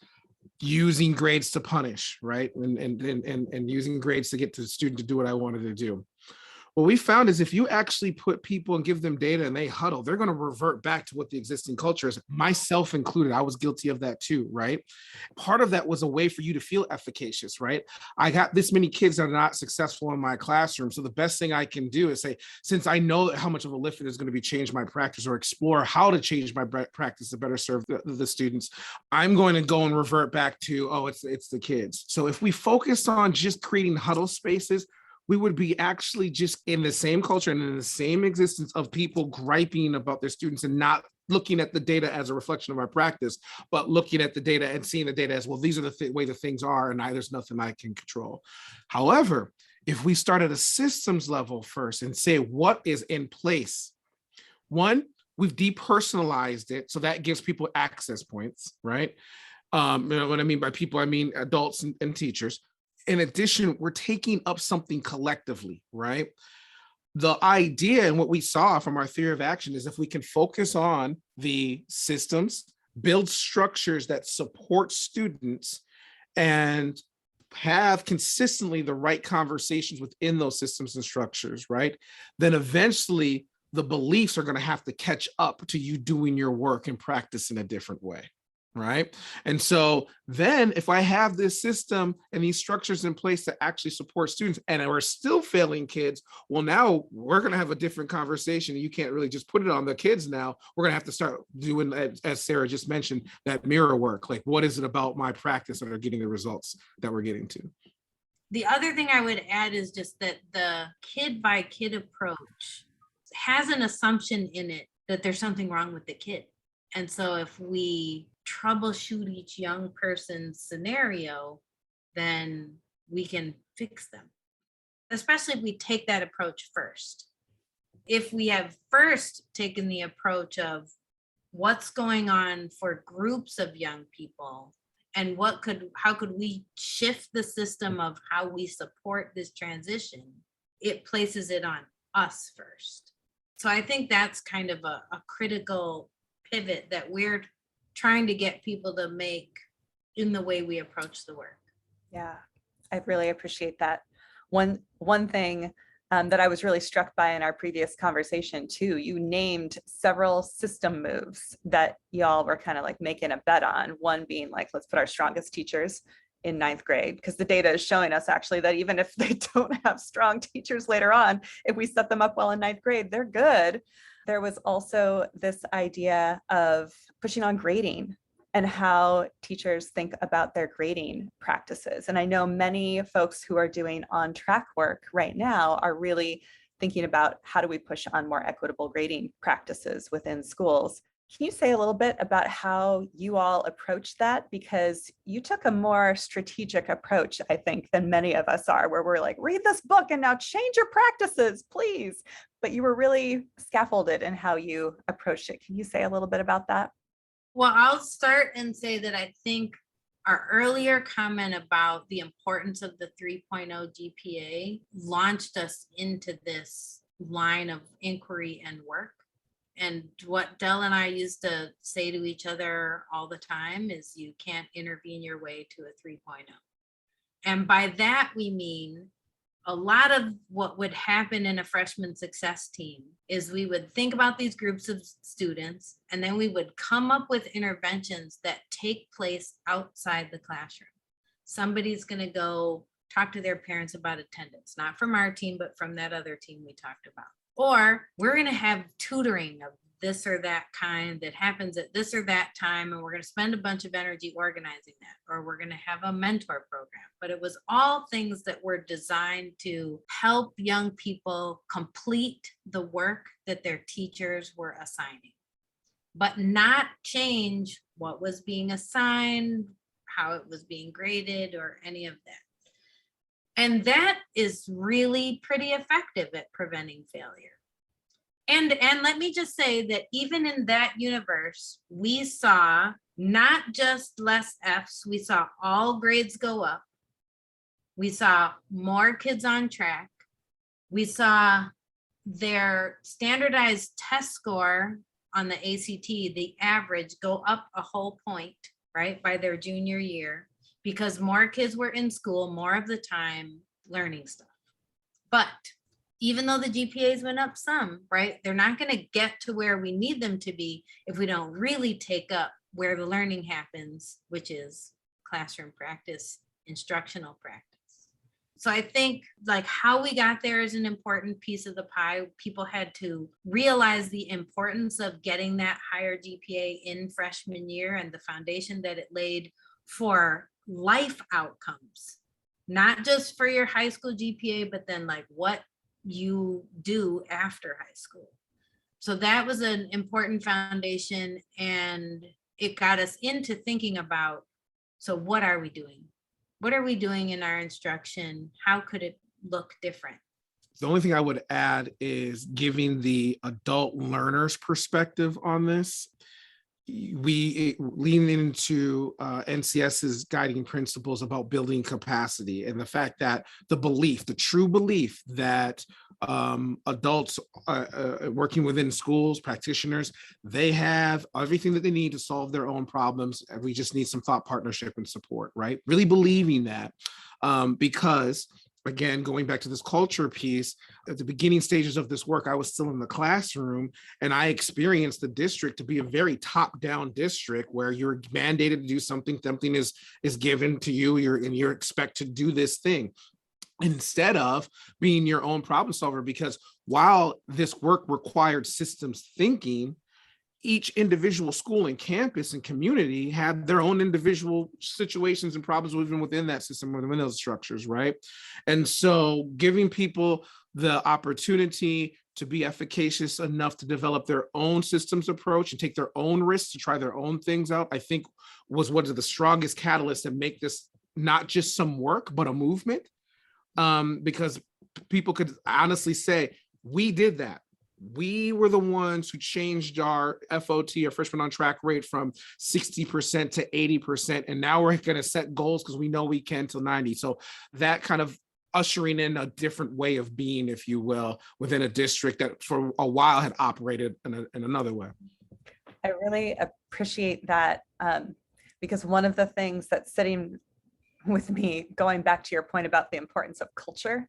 using grades to punish, right? And using grades to get to the student to do what I wanted to do. What we found is if you actually put people and give them data and they huddle, they're going to revert back to what the existing culture is, myself included. I was guilty of that too, right? Part of that was a way for you to feel efficacious, right? I got this many kids that are not successful in my classroom. So the best thing I can do is say, since I know how much of a lift it is going to be change my practice, or explore how to change my practice to better serve the students, I'm going to go and revert back to, oh, it's the kids. So if we focus on just creating huddle spaces, we would be actually just in the same culture and in the same existence of people griping about their students and not looking at the data as a reflection of our practice, but looking at the data and seeing the data as, well, these are the way the things are, and there's nothing I can control. However, if we start at a systems level first and say what is in place, one, we've depersonalized it, so that gives people access points, right? What I mean by people, I mean adults and teachers. In addition, we're taking up something collectively, right? The idea and what we saw from our theory of action is if we can focus on the systems, build structures that support students, and have consistently the right conversations within those systems and structures, right? Then eventually the beliefs are going to have to catch up to you doing your work and practice in a different way. Right. And so then if I have this system and these structures in place to actually support students and we're still failing kids, well, now we're going to have a different conversation. You can't really just put it on the kids now. We're going to have to start doing, as Sarah just mentioned, that mirror work. Like, what is it about my practice that are getting the results that we're getting to? The other thing I would add is just that the kid by kid approach has an assumption in it that there's something wrong with the kid. And so if we troubleshoot each young person's scenario, then we can fix them, especially if we take that approach first. If we have first taken the approach of what's going on for groups of young people and how could we shift the system of how we support this transition, it places it on us first. So I think that's kind of a critical pivot that we're trying to get people to make in the way we approach the work. Yeah, I really appreciate that. One thing that I was really struck by in our previous conversation too. You named several system moves that y'all were kind of like making a bet on. One being like, let's put our strongest teachers in ninth grade, because the data is showing us actually that even if they don't have strong teachers later on, if we set them up well in ninth grade, they're good. There was also this idea of pushing on grading and how teachers think about their grading practices. And I know many folks who are doing on-track work right now are really thinking about how do we push on more equitable grading practices within schools. Can you say a little bit about how you all approached that? Because you took a more strategic approach, I think, than many of us are, where we're like, read this book and now change your practices, please. But you were really scaffolded in how you approached it. Can you say a little bit about that? Well, I'll start and say that I think our earlier comment about the importance of the 3.0 GPA launched us into this line of inquiry and work. And what Del and I used to say to each other all the time is you can't intervene your way to a 3.0. And by that, we mean a lot of what would happen in a freshman success team is we would think about these groups of students, and then we would come up with interventions that take place outside the classroom. Somebody's going to go talk to their parents about attendance, not from our team, but from that other team we talked about. Or we're going to have tutoring of this or that kind that happens at this or that time, and we're going to spend a bunch of energy organizing that, or we're going to have a mentor program. But it was all things that were designed to help young people complete the work that their teachers were assigning, but not change what was being assigned, how it was being graded, or any of that. And that is really pretty effective at preventing failure. And let me just say that even in that universe, we saw not just less Fs, we saw all grades go up. We saw more kids on track. We saw their standardized test score on the ACT, the average, go up a whole point, right, by their junior year, because more kids were in school more of the time learning stuff. But even though the GPAs went up some, right, they're not going to get to where we need them to be if we don't really take up where the learning happens, which is classroom practice, instructional practice. So I think like how we got there is an important piece of the pie. People had to realize the importance of getting that higher GPA in freshman year and the foundation that it laid for life outcomes, not just for your high school GPA, but then like what you do after high school. So that was an important foundation, and it got us into thinking about, so what are we doing? What are we doing in our instruction? How could it look different? The only thing I would add is giving the adult learner's perspective on this. We lean into NCS's guiding principles about building capacity, and the fact that the true belief that adults working within schools, practitioners, they have everything that they need to solve their own problems, and we just need some thought partnership and support, right? Really believing that, because again, going back to this culture piece, at the beginning stages of this work, I was still in the classroom, and I experienced the district to be a very top-down district where you're mandated to do something is given to you, you're expected to do this thing, instead of being your own problem solver. Because while this work required systems thinking, each individual school and campus and community had their own individual situations and problems even within that system, within those structures, right? And so giving people the opportunity to be efficacious enough to develop their own systems approach and take their own risks to try their own things out, I think was one of the strongest catalysts that make this not just some work, but a movement. Because people could honestly say, we did that. We were the ones who changed our FOT, or freshman on track rate, from 60% to 80%. And now we're going to set goals because we know we can till 90. So that kind of ushering in a different way of being, if you will, within a district that for a while had operated in another way. I really appreciate that, because one of the things that's sitting with me, going back to your point about the importance of culture,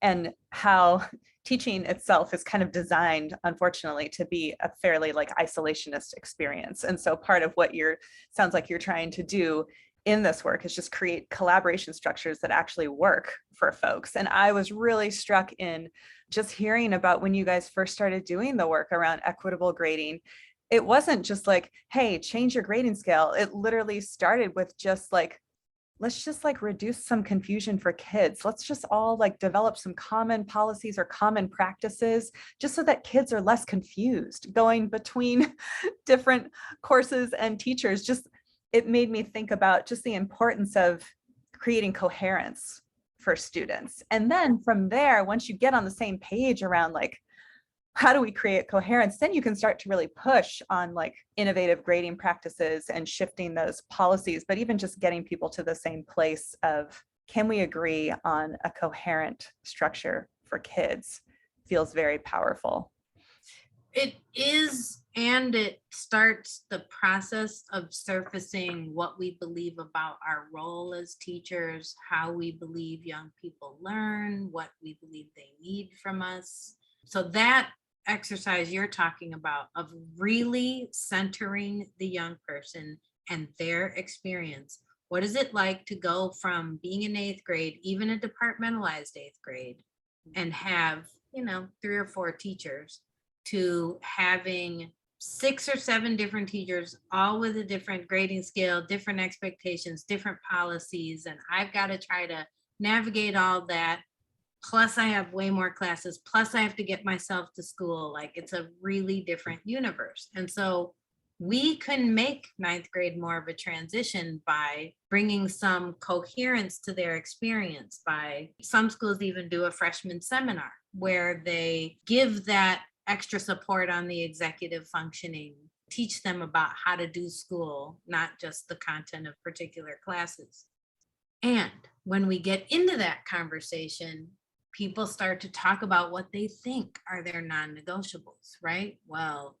and how teaching itself is kind of designed, unfortunately, to be a fairly like isolationist experience. And so part of what sounds like you're trying to do in this work is just create collaboration structures that actually work for folks. And I was really struck in just hearing about when you guys first started doing the work around equitable grading. It wasn't just like, hey, change your grading scale. It literally started with just like, let's just like reduce some confusion for kids. Let's just all like develop some common policies or common practices just so that kids are less confused going between different courses and teachers. Just, it made me think about just the importance of creating coherence for students. And then from there, once you get on the same page around like, how do we create coherence? Then you can start to really push on like innovative grading practices and shifting those policies, but even just getting people to the same place of, can we agree on a coherent structure for kids, feels very powerful. It is, and it starts the process of surfacing what we believe about our role as teachers, how we believe young people learn, what we believe they need from us. So that exercise you're talking about of really centering the young person and their experience. What is it like to go from being in 8th grade, even a departmentalized 8th grade, and have, 3 or 4 teachers, to having 6 or 7 different teachers, all with a different grading scale, different expectations, different policies. And I've got to try to navigate all that. Plus I have way more classes, plus I have to get myself to school. Like, it's a really different universe. And so we can make 9th grade more of a transition by bringing some coherence to their experience. By some schools even do a freshman seminar where they give that extra support on the executive functioning, teach them about how to do school, not just the content of particular classes. And when we get into that conversation, people start to talk about what they think are their non-negotiables, right? Well,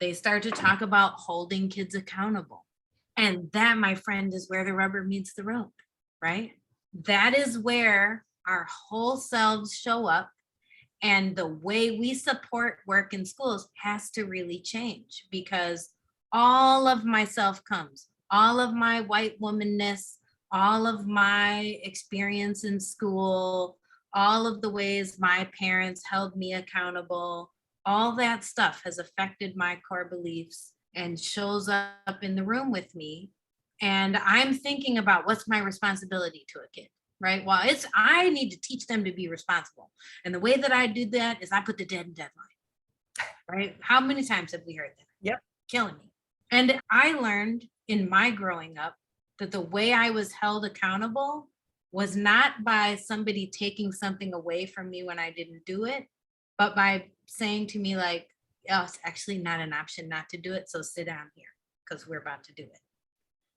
they start to talk about holding kids accountable. And that, my friend, is where the rubber meets the road, right? That is where our whole selves show up. And the way we support work in schools has to really change, because all of myself comes, all of my white womanness, all of my experience in school, all of the ways my parents held me accountable, all that stuff has affected my core beliefs and shows up in the room with me. And I'm thinking about what's my responsibility to a kid, right? Well, I need to teach them to be responsible. And the way that I do that is I put the deadline, right? How many times have we heard that? Yep. Killing me. And I learned in my growing up that the way I was held accountable was not by somebody taking something away from me when I didn't do it, but by saying to me like, oh, it's actually not an option not to do it. So sit down here because we're about to do it.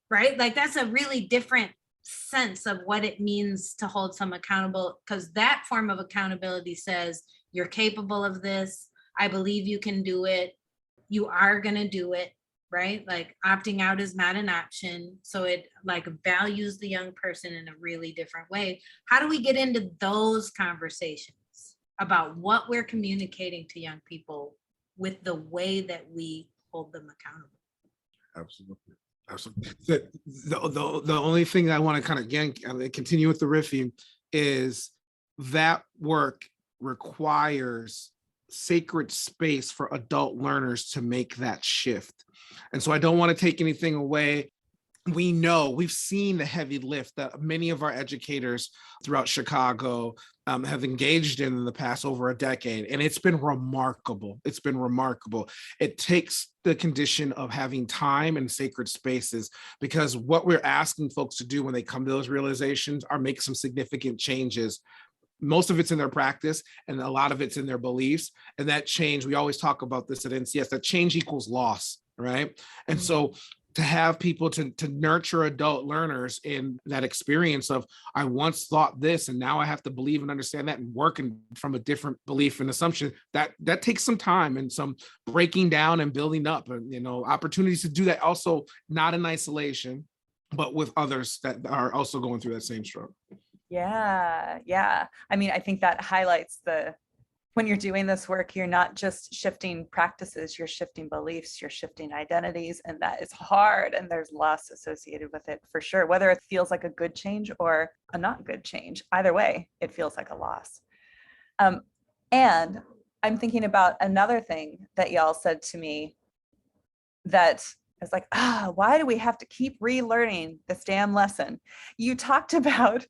Right? Like, that's a really different sense of what it means to hold some accountable, because that form of accountability says you're capable of this. I believe you can do it. You are going to do it. Right? Like, opting out is not an option. So it like values the young person in a really different way. How do we get into those conversations about what we're communicating to young people with the way that we hold them accountable? Absolutely. Absolutely. The only thing I want to kind of again continue with the riffing is that work requires sacred space for adult learners to make that shift. And so I don't want to take anything away. We've seen the heavy lift that many of our educators throughout Chicago have engaged in the past over a decade. And it's been remarkable. It's been remarkable. It takes the condition of having time and sacred spaces, because what we're asking folks to do when they come to those realizations are make some significant changes. Most of it's in their practice and a lot of it's in their beliefs. And that change, we always talk about this at NCS, that change equals loss, right? And so to have people to nurture adult learners in that experience of, I once thought this and now I have to believe and understand that, and working from a different belief and assumption, that takes some time and some breaking down and building up, and opportunities to do that, also not in isolation, but with others that are also going through that same struggle. Yeah. I mean, I think that highlights when you're doing this work, you're not just shifting practices, you're shifting beliefs, you're shifting identities, and that is hard. And there's loss associated with it for sure, whether it feels like a good change or a not good change. Either way, it feels like a loss. And I'm thinking about another thing that y'all said to me that is like, why do we have to keep relearning this damn lesson? You talked about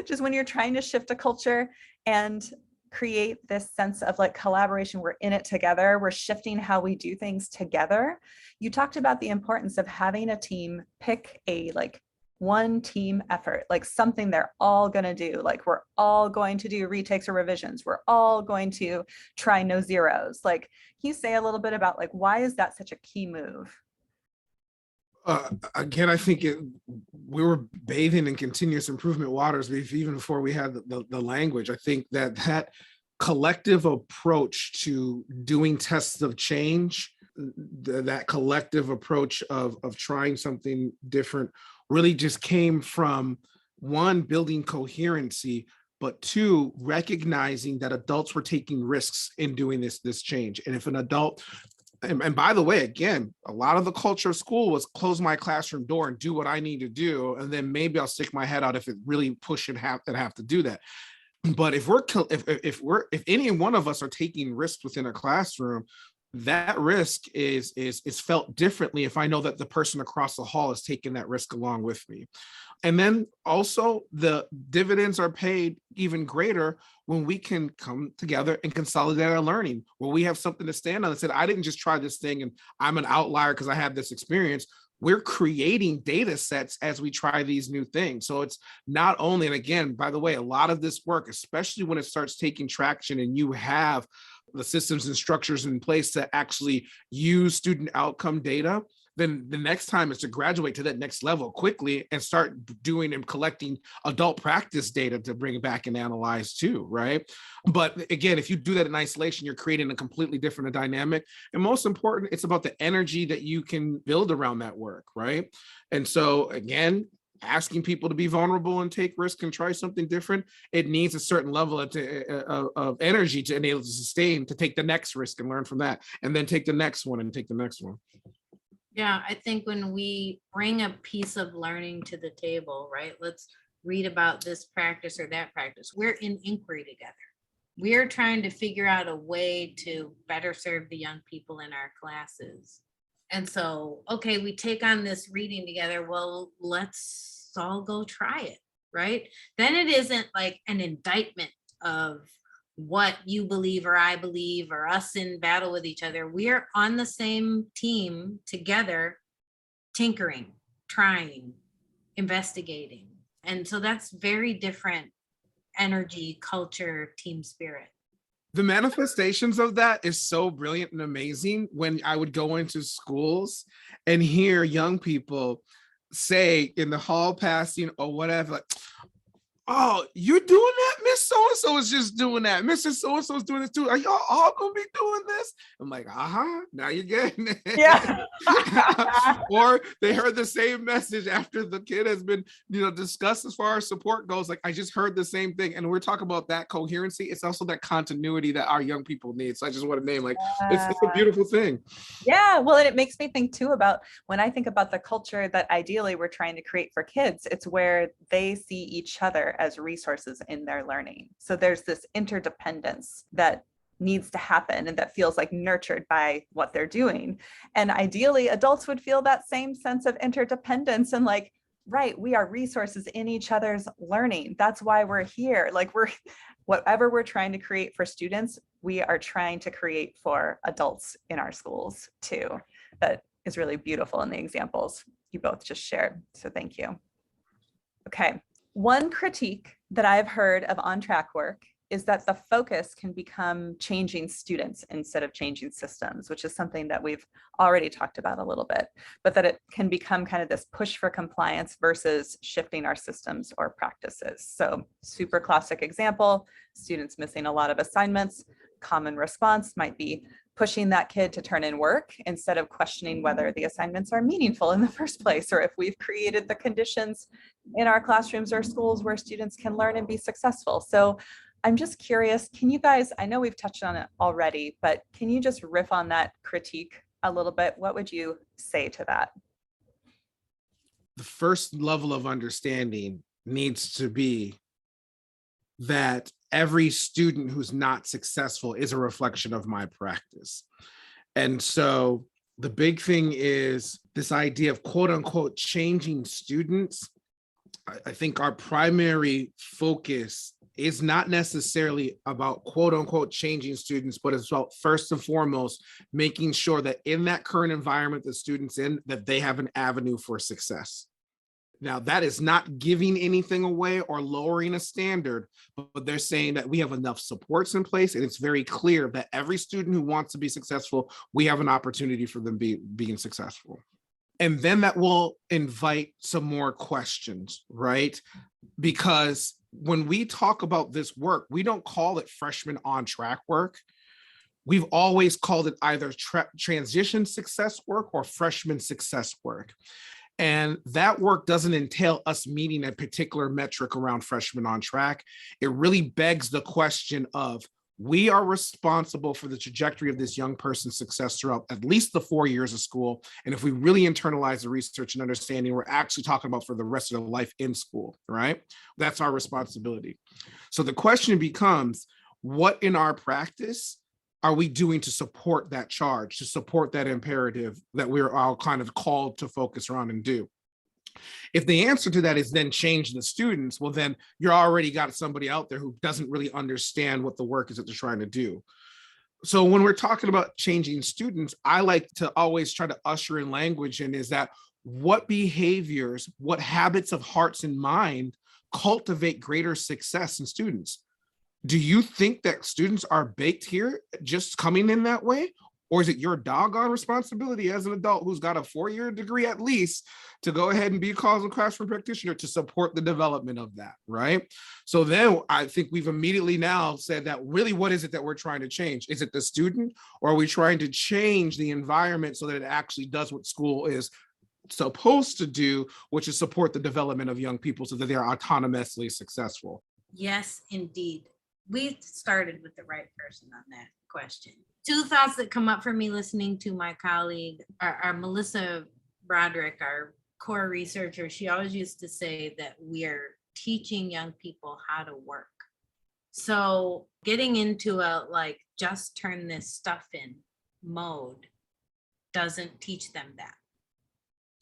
just when you're trying to shift a culture and create this sense of like collaboration, we're in it together, we're shifting how we do things together. You talked about the importance of having a team pick a like one team effort, like something they're all going to do. Like we're all going to do retakes or revisions. We're all going to try no zeros. Like, can you say a little bit about like, why is that such a key move? Again, I think we were bathing in continuous improvement waters even before we had the language. I think that collective approach to doing tests of change, that collective approach of trying something different really just came from, one, building coherency, but two, recognizing that adults were taking risks in doing this change. And if an adult, and by the way, again, a lot of the culture of school was close my classroom door and do what I need to do, and then maybe I'll stick my head out if it really push and have to do that. But if any one of us are taking risks within a classroom, that risk is felt differently if I know that the person across the hall is taking that risk along with me. And then also the dividends are paid even greater when we can come together and consolidate our learning, where we have something to stand on and said, I didn't just try this thing and I'm an outlier because I have this experience. We're creating data sets as we try these new things. So it's not only, and again, by the way, a lot of this work, especially when it starts taking traction and you have the systems and structures in place to actually use student outcome data, then the next time is to graduate to that next level quickly and start doing and collecting adult practice data to bring it back and analyze too, right? But again, if you do that in isolation, you're creating a completely different dynamic. And most important, it's about the energy that you can build around that work, right? And so again, asking people to be vulnerable and take risks and try something different, it needs a certain level of energy to enable to sustain, to take the next risk and learn from that, and then take the next one and take the next one. Yeah, I think when we bring a piece of learning to the table, right? Let's read about this practice or that practice. We're in inquiry together. We're trying to figure out a way to better serve the young people in our classes. And so, okay, we take on this reading together. Well, let's all go try it, right? Then it isn't like an indictment of what you believe or I believe or us in battle with each other. We're on the same team together, tinkering, trying, investigating. And so that's very different energy, culture, team spirit. The manifestations of that is so brilliant and amazing when I would go into schools and hear young people say in the hall passing or whatever, like, oh, you're doing that? Miss so-and-so is just doing that. Mrs. So-and-so is doing this too. Are y'all all gonna be doing this? I'm like, now you're getting it. Yeah. Or they heard the same message after the kid has been, discussed as far as support goes. Like, I just heard the same thing. And we're talking about that coherency. It's also that continuity that our young people need. So I just want to name, like, it's a beautiful thing. Yeah, well, and it makes me think too about when I think about the culture that ideally we're trying to create for kids, it's where they see each other as resources in their learning. So there's this interdependence that needs to happen and that feels like nurtured by what they're doing. And ideally, adults would feel that same sense of interdependence and like, right, we are resources in each other's learning. That's why we're here. Like whatever we're trying to create for students, we are trying to create for adults in our schools too. That is really beautiful in the examples you both just shared. So thank you. Okay. One critique that I've heard of on-track work is that the focus can become changing students instead of changing systems, which is something that we've already talked about a little bit, but that it can become kind of this push for compliance versus shifting our systems or practices. So super classic example, students missing a lot of assignments. Common response might be, pushing that kid to turn in work instead of questioning whether the assignments are meaningful in the first place, or if we've created the conditions in our classrooms or schools where students can learn and be successful. So I'm just curious, can you guys, I know we've touched on it already, but can you just riff on that critique a little bit? What would you say to that? The first level of understanding needs to be that every student who's not successful is a reflection of my practice. And so the big thing is this idea of quote unquote changing students. I think our primary focus is not necessarily about quote unquote changing students, but it's about first and foremost making sure that in that current environment the students in, that they have an avenue for success. Now, that is not giving anything away or lowering a standard, but they're saying that we have enough supports in place, and it's very clear that every student who wants to be successful, we have an opportunity for them being successful. And then that will invite some more questions, right? Because when we talk about this work, we don't call it freshman on track work. We've always called it either transition success work or freshman success work. And that work doesn't entail us meeting a particular metric around freshmen on track. It really begs the question of, we are responsible for the trajectory of this young person's success throughout at least the 4 years of school. And if we really internalize the research and understanding, we're actually talking about for the rest of their life in school, right? That's our responsibility. So the question becomes, what in our practice are we doing to support that charge, to support that imperative that we're all kind of called to focus around and do? If the answer to that is then change the students, well, then you're already got somebody out there who doesn't really understand what the work is that they're trying to do. So when we're talking about changing students, I like to always try to usher in language in is that what behaviors, what habits of hearts and mind cultivate greater success in students? Do you think that students are baked here just coming in that way? Or is it your doggone responsibility as an adult who's got a 4-year degree at least to go ahead and be a causal classroom practitioner to support the development of that, right? So then I think we've immediately now said that really what is it that we're trying to change? Is it the student, or are we trying to change the environment so that it actually does what school is supposed to do, which is support the development of young people so that they are autonomously successful? Yes, indeed. We started with the right person on that question. Two thoughts that come up for me listening to my colleague, our Melissa Broderick, our core researcher. She always used to say that we're teaching young people how to work. So getting into a like, just turn this stuff in mode doesn't teach them that.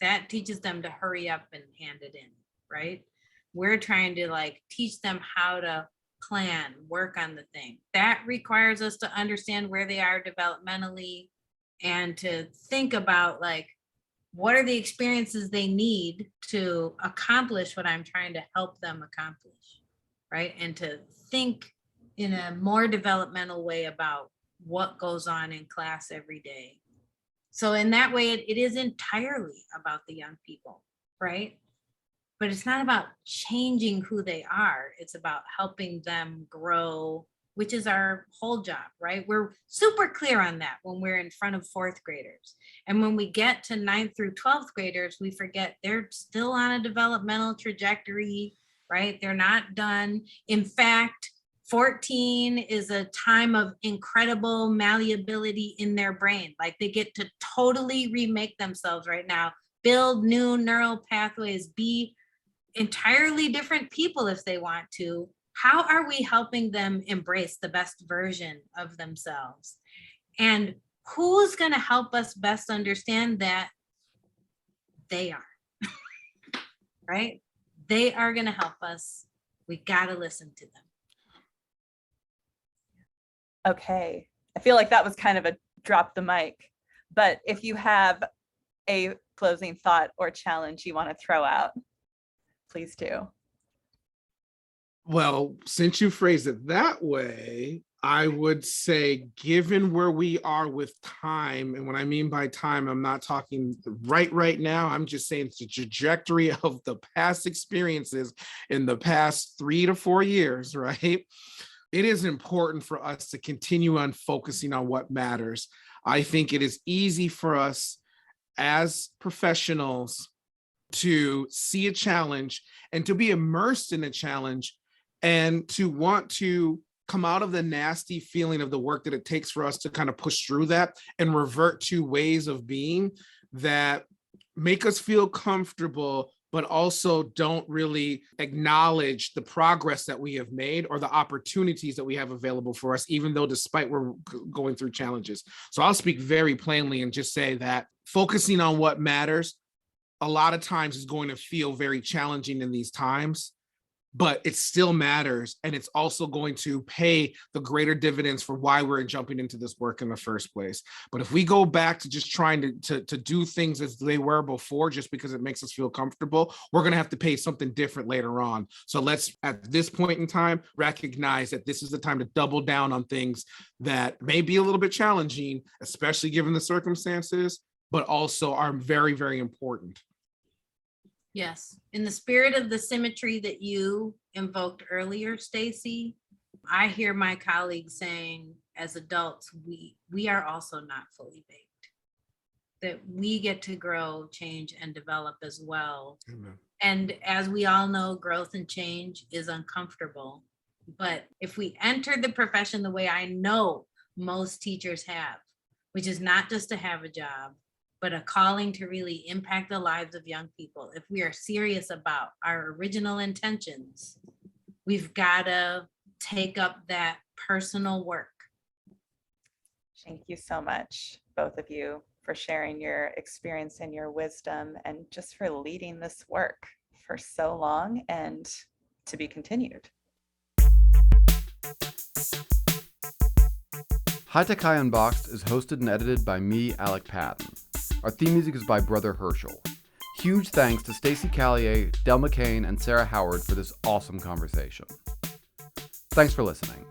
That teaches them to hurry up and hand it in, right? We're trying to like teach them how to plan, work on the thing. That requires us to understand where they are developmentally and to think about like, what are the experiences they need to accomplish what I'm trying to help them accomplish, right? And to think in a more developmental way about what goes on in class every day. So in that way, it is entirely about the young people, right? But it's not about changing who they are. It's about helping them grow, which is our whole job, right? We're super clear on that when we're in front of 4th graders. And when we get to 9th through 12th graders, we forget they're still on a developmental trajectory, right? They're not done. In fact, 14 is a time of incredible malleability in their brain. Like they get to totally remake themselves right now, build new neural pathways, be entirely different people if they want to. How are we helping them embrace the best version of themselves? And who's going to help us best understand that? They are, right? They are going to help us. We got to listen to them. Okay. I feel like that was kind of a drop the mic, but if you have a closing thought or challenge you want to throw out, please do. Well, since you phrased it that way, I would say, given where we are with time, and what I mean by time, I'm not talking right now, I'm just saying it's the trajectory of the past experiences in the past 3 to 4 years, right? it is important for us to continue on focusing on what matters. I think it is easy for us as professionals to see a challenge and to be immersed in a challenge and to want to come out of the nasty feeling of the work that it takes for us to kind of push through that and revert to ways of being that make us feel comfortable, but also don't really acknowledge the progress that we have made or the opportunities that we have available for us, even though despite we're going through challenges. So I'll speak very plainly and just say that focusing on what matters a lot of times is going to feel very challenging in these times, but it still matters. And it's also going to pay the greater dividends for why we're jumping into this work in the first place. But if we go back to just trying to do things as they were before, just because it makes us feel comfortable, we're going to have to pay something different later on. So let's, at this point in time, recognize that this is the time to double down on things that may be a little bit challenging, especially given the circumstances, but also are very, very important. Yes. In the spirit of the symmetry that you invoked earlier, Stacey, I hear my colleagues saying, as adults, we are also not fully baked, that we get to grow, change, and develop as well. Amen. And as we all know, growth and change is uncomfortable. But if we enter the profession the way I know most teachers have, which is not just to have a job, but a calling to really impact the lives of young people. If we are serious about our original intentions, we've got to take up that personal work. Thank you so much, both of you, for sharing your experience and your wisdom, and just for leading this work for so long and to be continued. High Tech High Unboxed is hosted and edited by me, Alec Patton. Our theme music is by Brother Herschel. Huge thanks to Stacey Caillier, McCain and Sarah Howard for this awesome conversation. Thanks for listening.